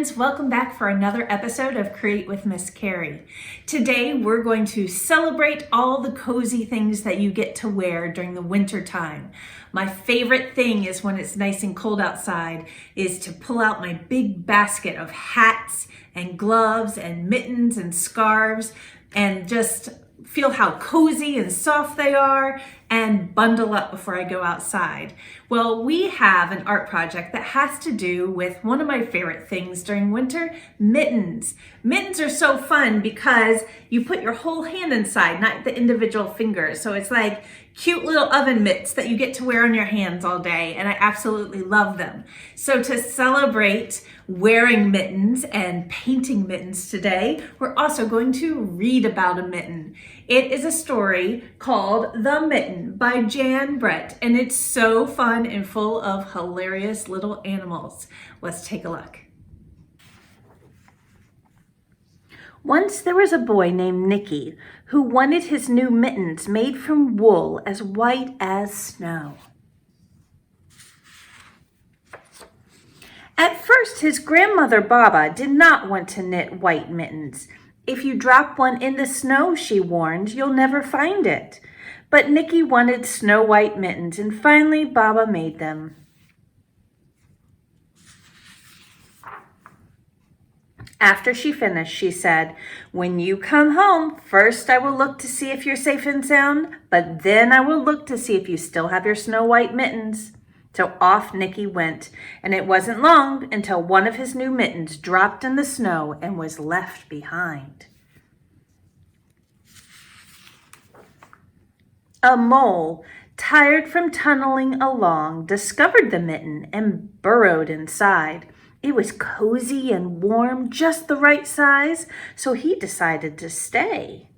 friends, welcome back for another episode of Create with Miss Carrie. Today we're going to celebrate all the cozy things that you get to wear during the winter time. My favorite thing is when it's nice and cold outside is to pull out my big basket of hats and gloves and mittens and scarves and just feel how cozy and soft they are and bundle up before I go outside. Well, we have an art project that has to do with one of my favorite things during winter, mittens. Mittens are so fun because you put your whole hand inside, not the individual fingers. So it's like cute little oven mitts that you get to wear on your hands all day, and I absolutely love them. So to celebrate wearing mittens and painting mittens today, we're also going to read about a mitten. It is a story called The Mitten by Jan Brett, and it's so fun and full of hilarious little animals. Let's take a look. Once there was a boy named Nicky who wanted his new mittens made from wool as white as snow. At first, his grandmother Baba did not want to knit white mittens. If you drop one in the snow, she warned, you'll never find it. But Nicky wanted snow white mittens, and finally Baba made them. After she finished, she said, "When you come home, first I will look to see if you're safe and sound, but then I will look to see if you still have your snow white mittens." So off Nicky went, and it wasn't long until one of his new mittens dropped in the snow and was left behind. A mole, tired from tunneling along, discovered the mitten and burrowed inside. It was cozy and warm, just the right size, so he decided to stay.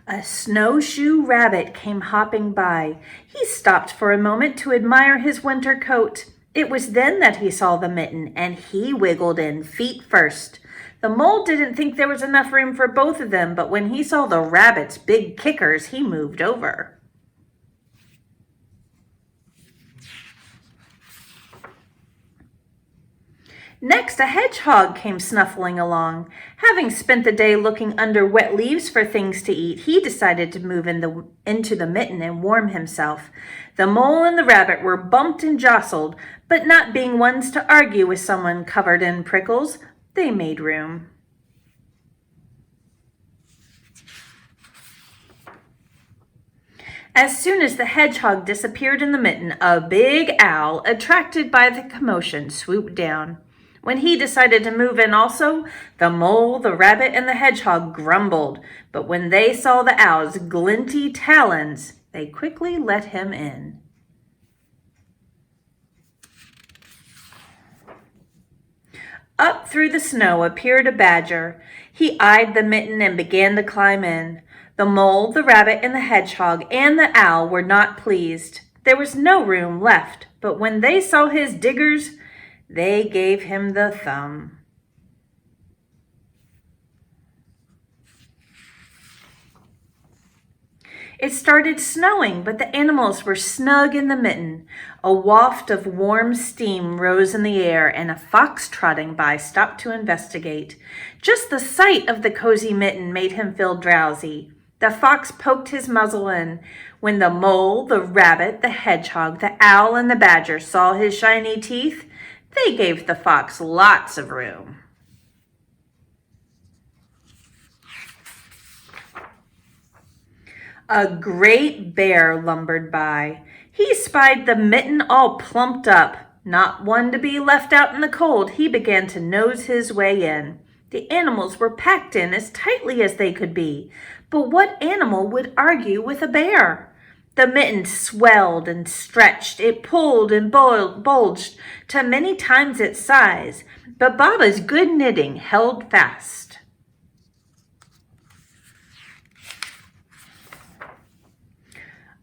A snowshoe rabbit came hopping by. He stopped for a moment to admire his winter coat. It was then that he saw the mitten, and he wiggled in, feet first. The mole didn't think there was enough room for both of them, but when he saw the rabbit's big kickers, he moved over. Next, a hedgehog came snuffling along. Having spent the day looking under wet leaves for things to eat, he decided to move into the mitten and warm himself. The mole and the rabbit were bumped and jostled, but not being ones to argue with someone covered in prickles, they made room. As soon as the hedgehog disappeared in the mitten, a big owl, attracted by the commotion, swooped down. When he decided to move in also, the mole, the rabbit, and the hedgehog grumbled, but when they saw the owl's glinty talons, they quickly let him in. Up through the snow appeared a badger. He eyed the mitten and began to climb in. The mole, the rabbit, and the hedgehog, and the owl were not pleased. There was no room left, but when they saw his diggers, they gave him the thumb. It started snowing, but the animals were snug in the mitten. A waft of warm steam rose in the air, and a fox trotting by stopped to investigate. Just the sight of the cozy mitten made him feel drowsy. The fox poked his muzzle in. When the mole, the rabbit, the hedgehog, the owl, and the badger saw his shiny teeth, they gave the fox lots of room. A great bear lumbered by. He spied the mitten all plumped up. Not one to be left out in the cold, he began to nose his way in. The animals were packed in as tightly as they could be. But what animal would argue with a bear? The mitten swelled and stretched. It pulled and bulged to many times its size. But Baba's good knitting held fast.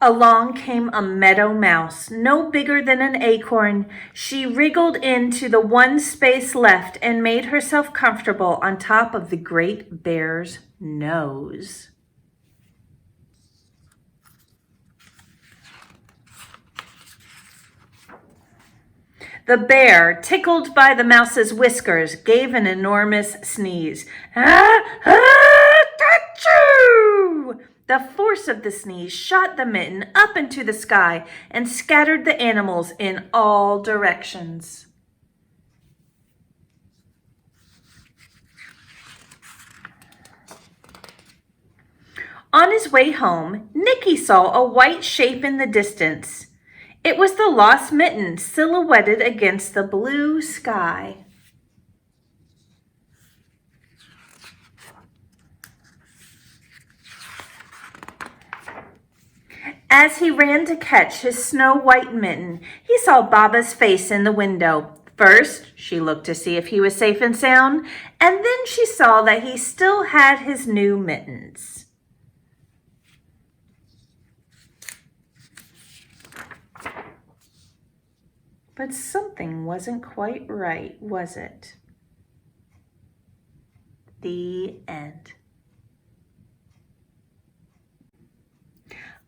Along came a meadow mouse, no bigger than an acorn. She wriggled into the one space left and made herself comfortable on top of the great bear's nose. The bear, tickled by the mouse's whiskers, gave an enormous sneeze. Ah, ah, achoo! The force of the sneeze shot the mitten up into the sky and scattered the animals in all directions. On his way home, Nicky saw a white shape in the distance. It was the lost mitten silhouetted against the blue sky. As he ran to catch his snow-white mitten, he saw Baba's face in the window. First, she looked to see if he was safe and sound, and then she saw that he still had his new mittens. But something wasn't quite right, was it? The end.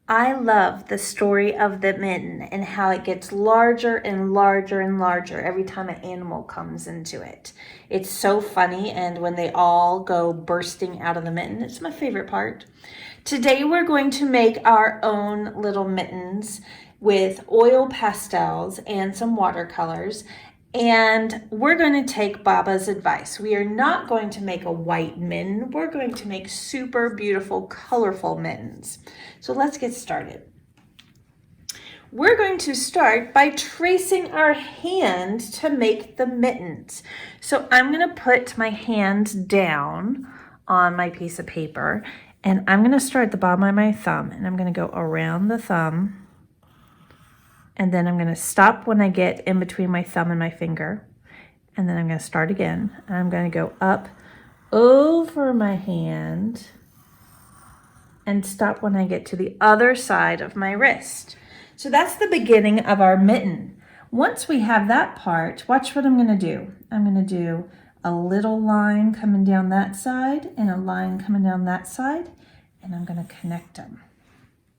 I love the story of the mitten and how it gets larger and larger and larger every time an animal comes into it. It's so funny, and when they all go bursting out of the mitten, it's my favorite part. Today we're going to make our own little mittens with oil pastels and some watercolors, and we're going to take Baba's advice. We are not going to make a white mitten. We're going to make super beautiful, colorful mittens. So let's get started. We're going to start by tracing our hand to make the mittens. So I'm going to put my hand down on my piece of paper, and I'm going to start at the bottom of my thumb, and I'm going to go around the thumb. And then I'm going to stop when I get in between my thumb and my finger. And then I'm going to start again. And I'm going to go up over my hand and stop when I get to the other side of my wrist. So that's the beginning of our mitten. Once we have that part, watch what I'm going to do. I'm going to do a little line coming down that side and a line coming down that side. And I'm going to connect them.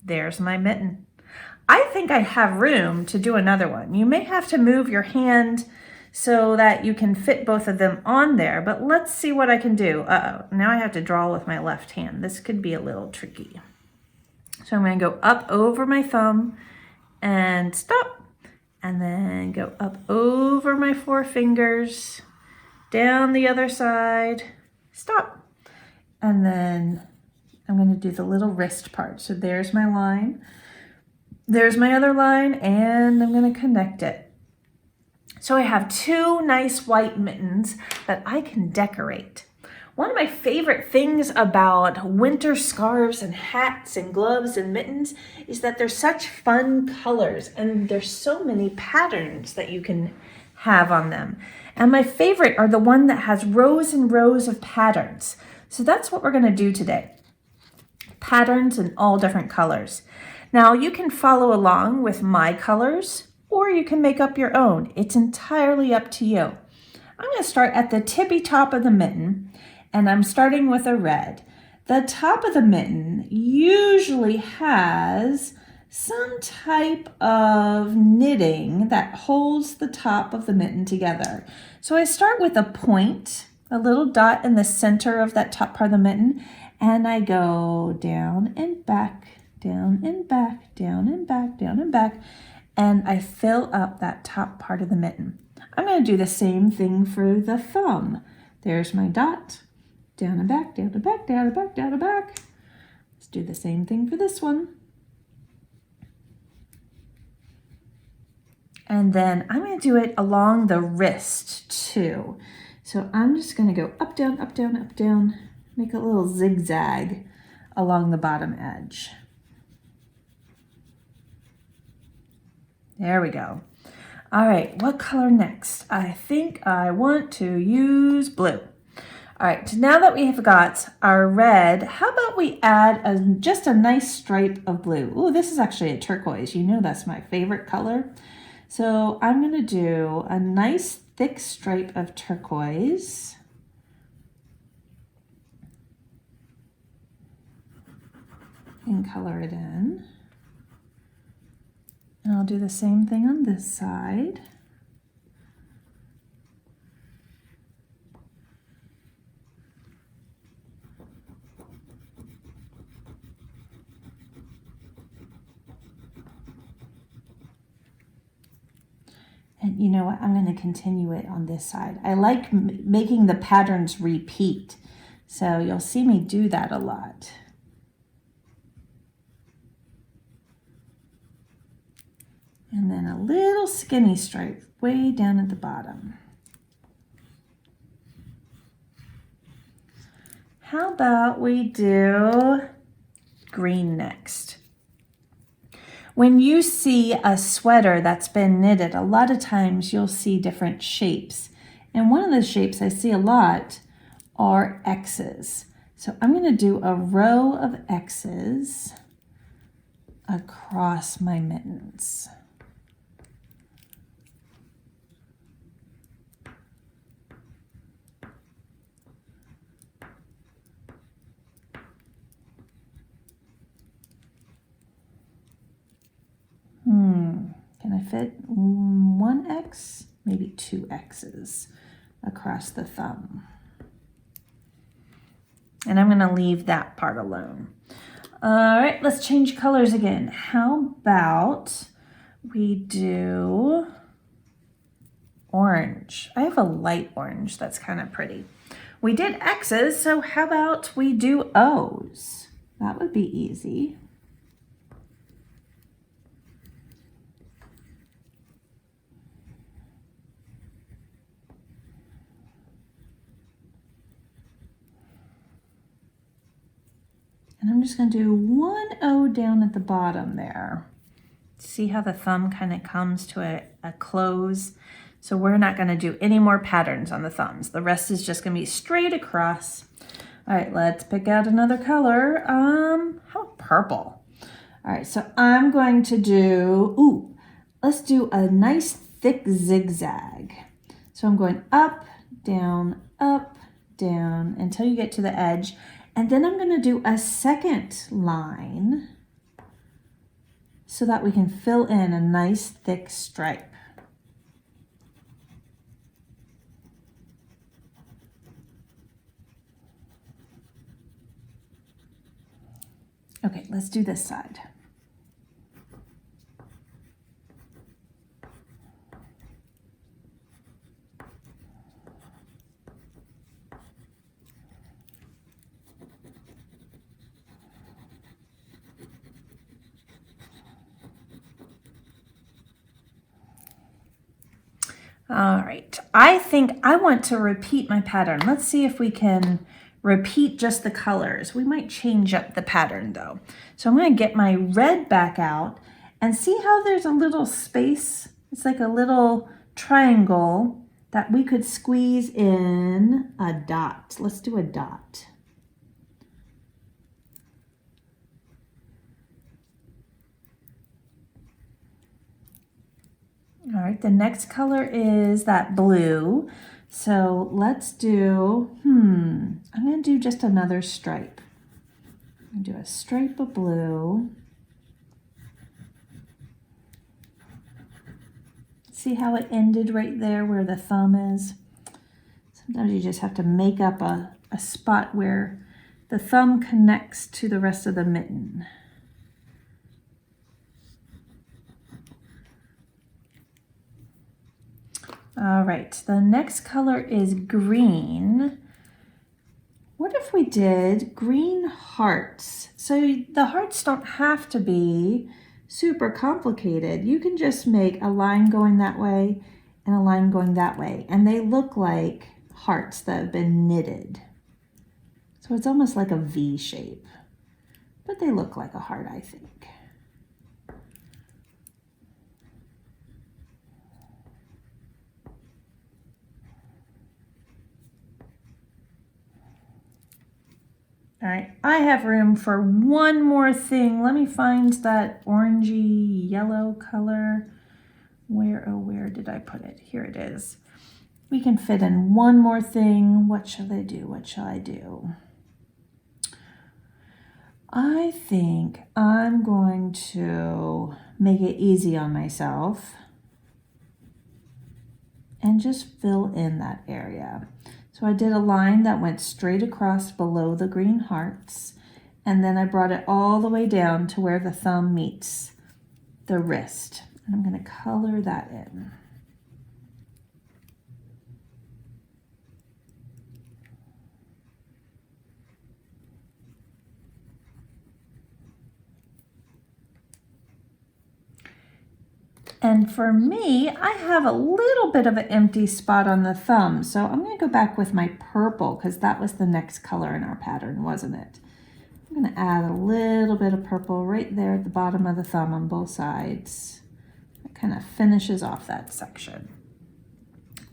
There's my mitten. I think I have room to do another one. You may have to move your hand so that you can fit both of them on there, but let's see what I can do. Uh-oh, now I have to draw with my left hand. This could be a little tricky. So I'm going to go up over my thumb and stop, and then go up over my four fingers, down the other side, stop, and then I'm going to do the little wrist part. So there's my line. There's my other line, and I'm going to connect it. So I have two nice white mittens that I can decorate. One of my favorite things about winter scarves and hats and gloves and mittens is that they're such fun colors, and there's so many patterns that you can have on them. And my favorite are the one that has rows and rows of patterns. So that's what we're going to do today. Patterns in all different colors. Now you can follow along with my colors, or you can make up your own. It's entirely up to you. I'm going to start at the tippy top of the mitten, and I'm starting with a red. The top of the mitten usually has some type of knitting that holds the top of the mitten together. So I start with a point, a little dot in the center of that top part of the mitten, and I go down and back, down and back, down and back, down and back, and I fill up that top part of the mitten. I'm going to do the same thing for the thumb. There's my dot, down and back, down and back, down and back, down and back. Let's do the same thing for this one. And then I'm going to do it along the wrist too. So I'm just going to go up, down, up, down, up, down, make a little zigzag along the bottom edge. There we go. All right, what color next? I think I want to use blue. All right, so now that we have got our red, how about we add just a nice stripe of blue? Oh, this is actually a turquoise. You know that's my favorite color. So I'm going to do a nice thick stripe of turquoise. And color it in. And I'll do the same thing on this side. And you know what? I'm going to continue it on this side. I like making the patterns repeat. So you'll see me do that a lot. And then a little skinny stripe way down at the bottom. How about we do green next? When you see a sweater that's been knitted, a lot of times you'll see different shapes. And one of the shapes I see a lot are X's. So I'm going to do a row of X's across my mittens. Can I fit one X? Maybe two X's across the thumb. And I'm going to leave that part alone. All right, let's change colors again. How about we do orange? I have a light orange that's kind of pretty. We did X's, so how about we do O's? That would be easy. And I'm just going to do one O down at the bottom there. See how the thumb kind of comes to a close? So we're not going to do any more patterns on the thumbs. The rest is just going to be straight across. All right, let's pick out another color. How about purple? All right, so I'm going to do, let's do a nice thick zigzag. So I'm going up, down, until you get to the edge. And then I'm going to do a second line so that we can fill in a nice thick stripe. Okay, let's do this side. All right, I think I want to repeat my pattern. Let's see if we can repeat just the colors. We might change up the pattern though. So I'm going to get my red back out and see how there's a little space. It's like a little triangle that we could squeeze in a dot. Let's do a dot. All right, the next color is that blue. So let's do, I'm going to do just another stripe. I'm going to do a stripe of blue. See how it ended right there where the thumb is? Sometimes you just have to make up a spot where the thumb connects to the rest of the mitten. All right, the next color is green. What if we did green hearts? So the hearts don't have to be super complicated. You can just make a line going that way and a line going that way, and they look like hearts that have been knitted. So it's almost like a V shape, but they look like a heart, I think. All right, I have room for one more thing. Let me find that orangey yellow color. Where did I put it? Here it is. We can fit in one more thing. What shall I do? What shall I do? I think I'm going to make it easy on myself and just fill in that area. So I did a line that went straight across below the green hearts, and then I brought it all the way down to where the thumb meets the wrist. And I'm going to color that in. And for me, I have a little bit of an empty spot on the thumb. So I'm going to go back with my purple because that was the next color in our pattern, wasn't it? I'm going to add a little bit of purple right there at the bottom of the thumb on both sides. That kind of finishes off that section.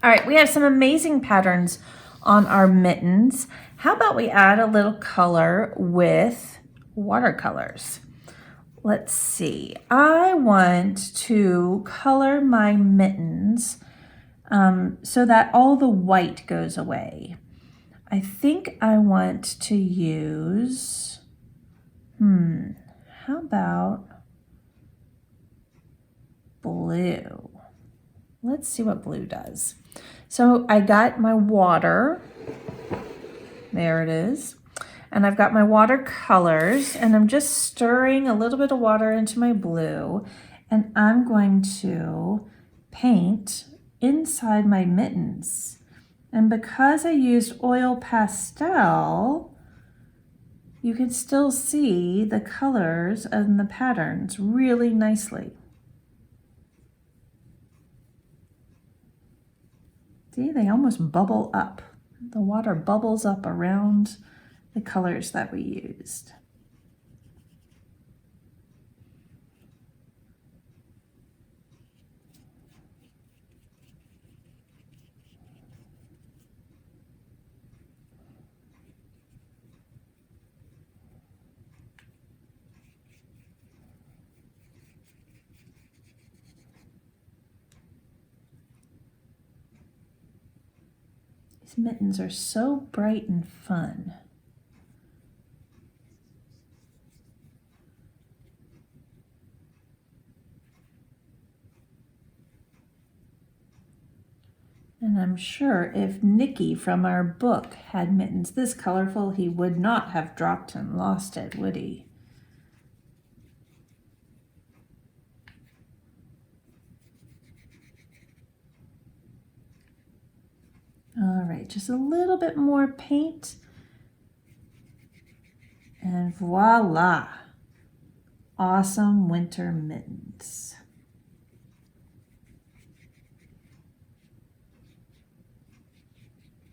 All right, we have some amazing patterns on our mittens. How about we add a little color with watercolors? Let's see. I want to color my mittens so that all the white goes away. I think I want to use, how about blue? Let's see what blue does. So I got my water. There it is. And I've got my watercolors, and I'm just stirring a little bit of water into my blue, and I'm going to paint inside my mittens. And because I used oil pastel, you can still see the colors and the patterns really nicely. See, they almost bubble up. The water bubbles up around the colors that we used. These mittens are so bright and fun. And I'm sure if Nicky from our book had mittens this colorful, he would not have dropped and lost it, would he? All right, just a little bit more paint. And voila, awesome winter mittens.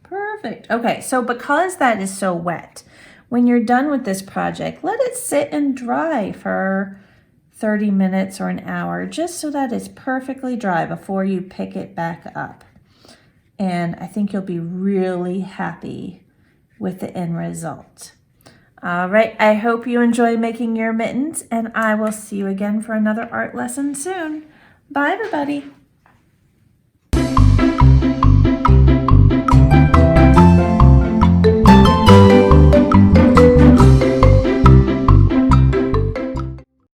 Perfect. Okay, so because that is so wet, when you're done with this project, let it sit and dry for 30 minutes or an hour, just so that it's perfectly dry before you pick it back up. And I think you'll be really happy with the end result. All right, I hope you enjoy making your mittens, and I will see you again for another art lesson soon. Bye, everybody.